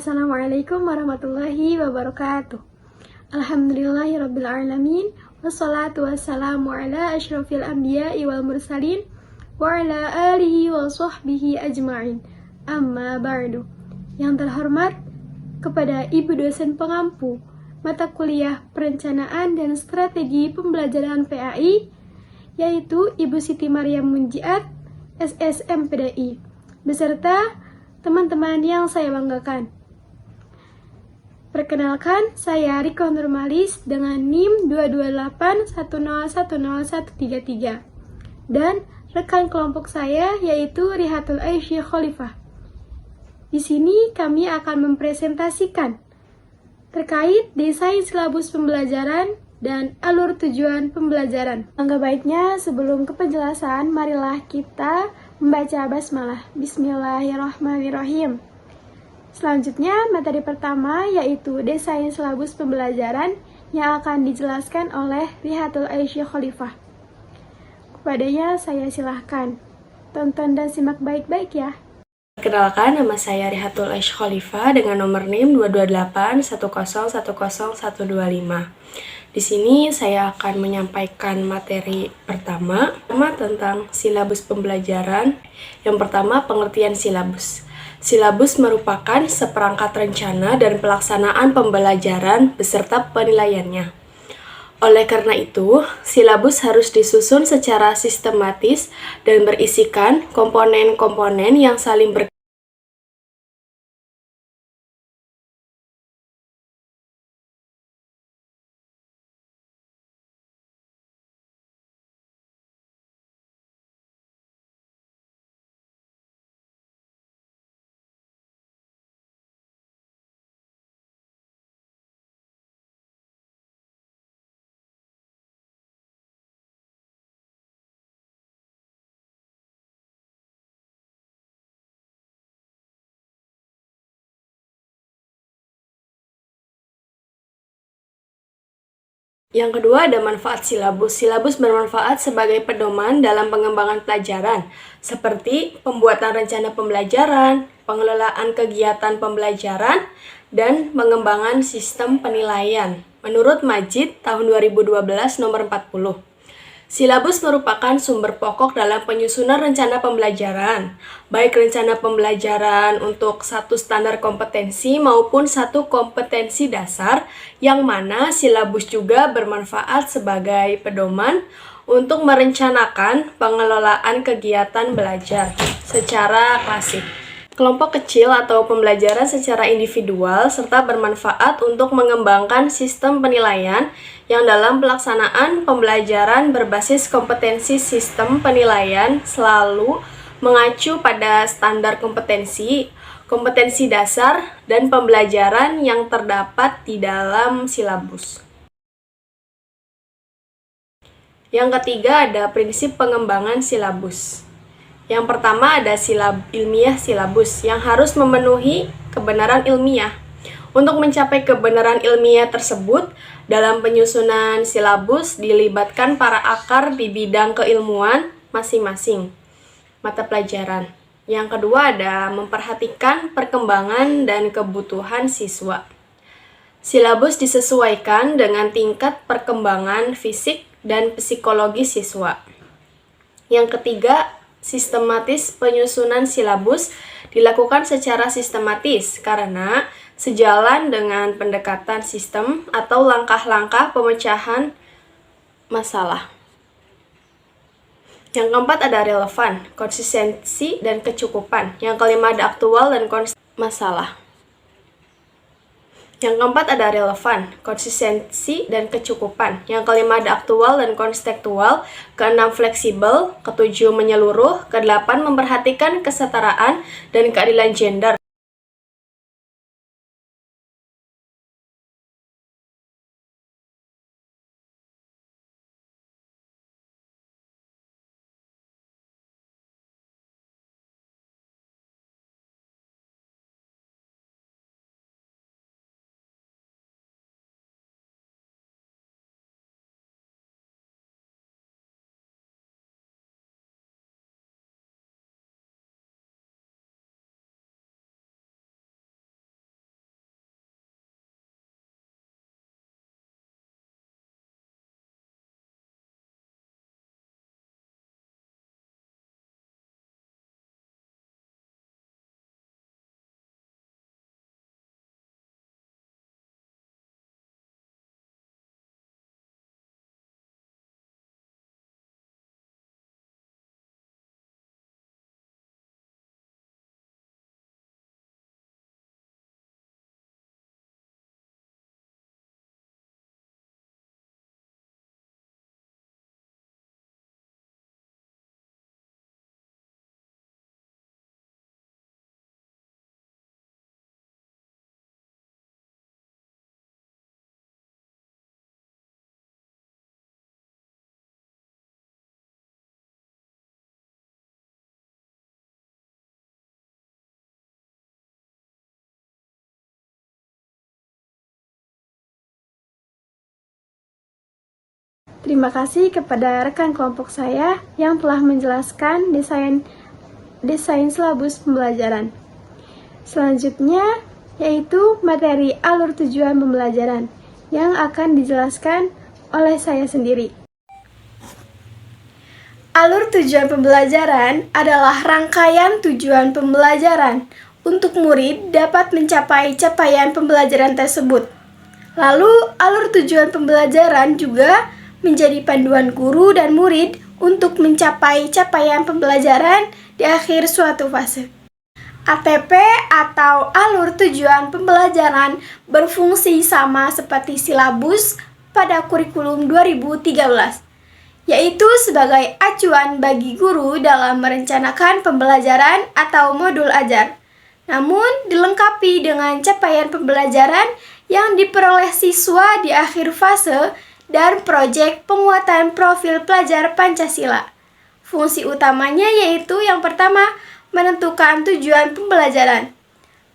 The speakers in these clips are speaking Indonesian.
Assalamualaikum warahmatullahi wabarakatuh. Alhamdulillahirrabbilalamin. Wassalatu wassalamu ala ashrafil anbiya'i wal mursalin wa ala alihi wa sahbihi ajma'in. Amma ba'du. Yang terhormat kepada Ibu dosen pengampu mata kuliah Perencanaan dan Strategi Pembelajaran PAI, yaitu Ibu Siti Maryam Munjiat, SSMPDI, beserta teman-teman yang saya banggakan. Perkenalkan, saya Riko Nurmalis dengan NIM 228101033 dan rekan kelompok saya yaitu Rihatul Aisyah Khalifah. Di sini kami akan mempresentasikan terkait desain silabus pembelajaran dan alur tujuan pembelajaran. Angga baiknya sebelum ke penjelasan, marilah kita membaca basmalah. Bismillahirrahmanirrahim. Selanjutnya, materi pertama yaitu desain silabus pembelajaran yang akan dijelaskan oleh Rihatul Aisyah Khalifah. Kepadanya saya silahkan. Tonton dan simak baik-baik ya. Perkenalkan, nama saya Rihatul Aisyah Khalifah dengan nomor NIM 22810101125. Di sini saya akan menyampaikan materi pertama tentang silabus pembelajaran. Yang pertama, pengertian silabus. Silabus merupakan seperangkat rencana dan pelaksanaan pembelajaran beserta penilaiannya. Oleh karena itu, silabus harus disusun secara sistematis dan berisikan komponen-komponen yang saling berkaitan. Yang kedua ada manfaat silabus. Silabus bermanfaat sebagai pedoman dalam pengembangan pelajaran, seperti pembuatan rencana pembelajaran, pengelolaan kegiatan pembelajaran, dan pengembangan sistem penilaian. Menurut Majid tahun 2012 nomor 40. Silabus merupakan sumber pokok dalam penyusunan rencana pembelajaran, baik rencana pembelajaran untuk satu standar kompetensi maupun satu kompetensi dasar, yang mana silabus juga bermanfaat sebagai pedoman untuk merencanakan pengelolaan kegiatan belajar secara klasik, kelompok kecil atau pembelajaran secara individual, serta bermanfaat untuk mengembangkan sistem penilaian yang dalam pelaksanaan pembelajaran berbasis kompetensi. Sistem penilaian selalu mengacu pada standar kompetensi, kompetensi dasar, dan pembelajaran yang terdapat di dalam silabus. Yang ketiga ada prinsip pengembangan silabus. Yang pertama ada ilmiah silabus yang harus memenuhi kebenaran ilmiah. Untuk mencapai kebenaran ilmiah tersebut, dalam penyusunan silabus dilibatkan para akar di bidang keilmuan masing-masing mata pelajaran. Yang kedua ada memperhatikan perkembangan dan kebutuhan siswa. Silabus disesuaikan dengan tingkat perkembangan fisik dan psikologi siswa. Yang ketiga, sistematis penyusunan silabus dilakukan secara sistematis karena sejalan dengan pendekatan sistem atau langkah-langkah pemecahan masalah. Yang keempat ada relevan, konsistensi, dan kecukupan. Yang kelima ada aktual dan masalah. Yang keempat ada relevan, konsistensi, dan kecukupan. Yang kelima ada aktual dan kontekstual. Keenam fleksibel. Ketujuh menyeluruh. Kedelapan memperhatikan kesetaraan dan keadilan gender. Terima kasih kepada rekan kelompok saya yang telah menjelaskan desain silabus pembelajaran. Selanjutnya yaitu materi alur tujuan pembelajaran yang akan dijelaskan oleh saya sendiri. Alur tujuan pembelajaran adalah rangkaian tujuan pembelajaran untuk murid dapat mencapai capaian pembelajaran tersebut. Lalu, alur tujuan pembelajaran juga menjadi panduan guru dan murid untuk mencapai capaian pembelajaran di akhir suatu fase. ATP atau alur tujuan pembelajaran berfungsi sama seperti silabus pada kurikulum 2013, yaitu sebagai acuan bagi guru dalam merencanakan pembelajaran atau modul ajar, namun dilengkapi dengan capaian pembelajaran yang diperoleh siswa di akhir fase dan proyek penguatan profil pelajar Pancasila. Fungsi utamanya yaitu yang pertama, menentukan tujuan pembelajaran.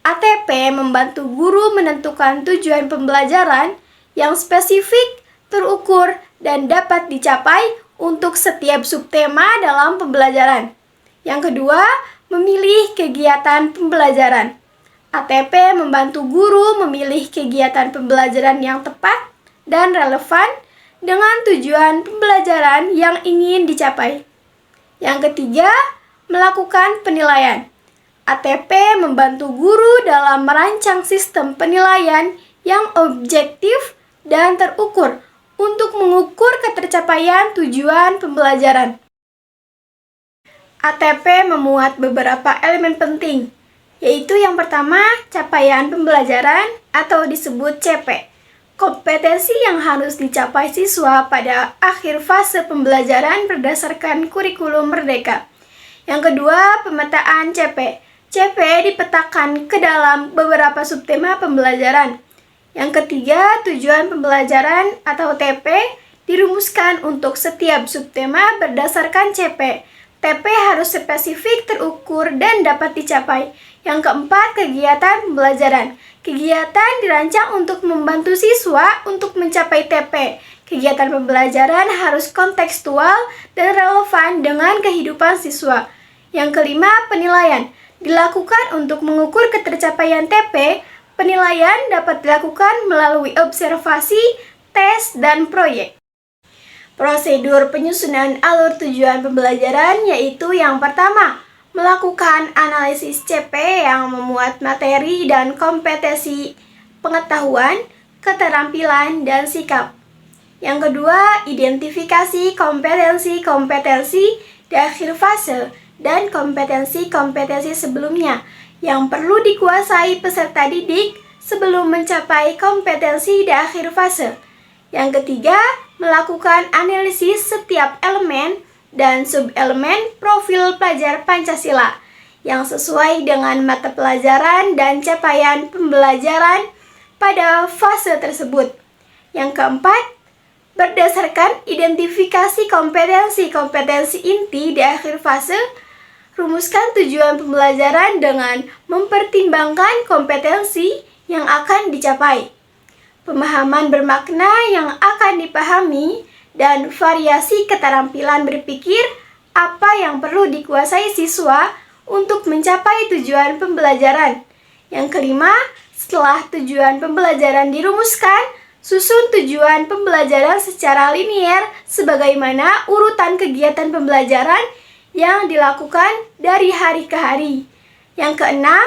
ATP membantu guru menentukan tujuan pembelajaran yang spesifik, terukur, dan dapat dicapai untuk setiap subtema dalam pembelajaran. Yang kedua, memilih kegiatan pembelajaran. ATP membantu guru memilih kegiatan pembelajaran yang tepat dan relevan dengan tujuan pembelajaran yang ingin dicapai. Yang ketiga, melakukan penilaian. ATP membantu guru dalam merancang sistem penilaian yang objektif dan terukur untuk mengukur ketercapaian tujuan pembelajaran. ATP memuat beberapa elemen penting, yaitu yang pertama, capaian pembelajaran atau disebut CP. Kompetensi yang harus dicapai siswa pada akhir fase pembelajaran berdasarkan kurikulum Merdeka. Yang kedua, pemetaan CP. CP dipetakan ke dalam beberapa subtema pembelajaran. Yang ketiga, tujuan pembelajaran atau TP dirumuskan untuk setiap subtema berdasarkan CP. TP harus spesifik, terukur, dan dapat dicapai. Yang keempat, kegiatan pembelajaran. Kegiatan dirancang untuk membantu siswa untuk mencapai TP. Kegiatan pembelajaran harus kontekstual dan relevan dengan kehidupan siswa. Yang kelima, penilaian. Dilakukan untuk mengukur ketercapaian TP. Penilaian dapat dilakukan melalui observasi, tes, dan proyek. Prosedur penyusunan alur tujuan pembelajaran yaitu yang pertama, melakukan analisis CP yang memuat materi dan kompetensi pengetahuan, keterampilan, dan sikap. Yang kedua, identifikasi kompetensi-kompetensi di akhir fase dan kompetensi-kompetensi sebelumnya yang perlu dikuasai peserta didik sebelum mencapai kompetensi di akhir fase. Yang ketiga, melakukan analisis setiap elemen dan subelemen profil pelajar Pancasila yang sesuai dengan mata pelajaran dan capaian pembelajaran pada fase tersebut. Yang keempat, berdasarkan identifikasi kompetensi-kompetensi inti di akhir fase, rumuskan tujuan pembelajaran dengan mempertimbangkan kompetensi yang akan dicapai, pemahaman bermakna yang akan dipahami, dan variasi keterampilan berpikir apa yang perlu dikuasai siswa untuk mencapai tujuan pembelajaran. Yang kelima, setelah tujuan pembelajaran dirumuskan, susun tujuan pembelajaran secara linier sebagaimana urutan kegiatan pembelajaran yang dilakukan dari hari ke hari. Yang keenam,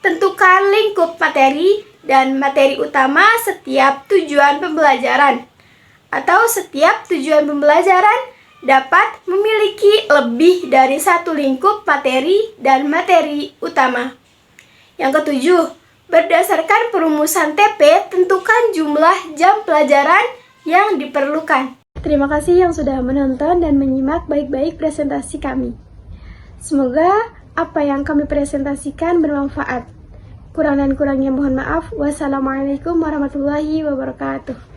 tentukan lingkup materi dan materi utama setiap tujuan pembelajaran, atau setiap tujuan pembelajaran dapat memiliki lebih dari satu lingkup materi dan materi utama. Yang ketujuh, berdasarkan perumusan TP, tentukan jumlah jam pelajaran yang diperlukan. Terima kasih yang sudah menonton dan menyimak baik-baik presentasi kami. Semoga apa yang kami presentasikan bermanfaat. Kurang dan kurangnya mohon maaf. Wassalamualaikum warahmatullahi wabarakatuh.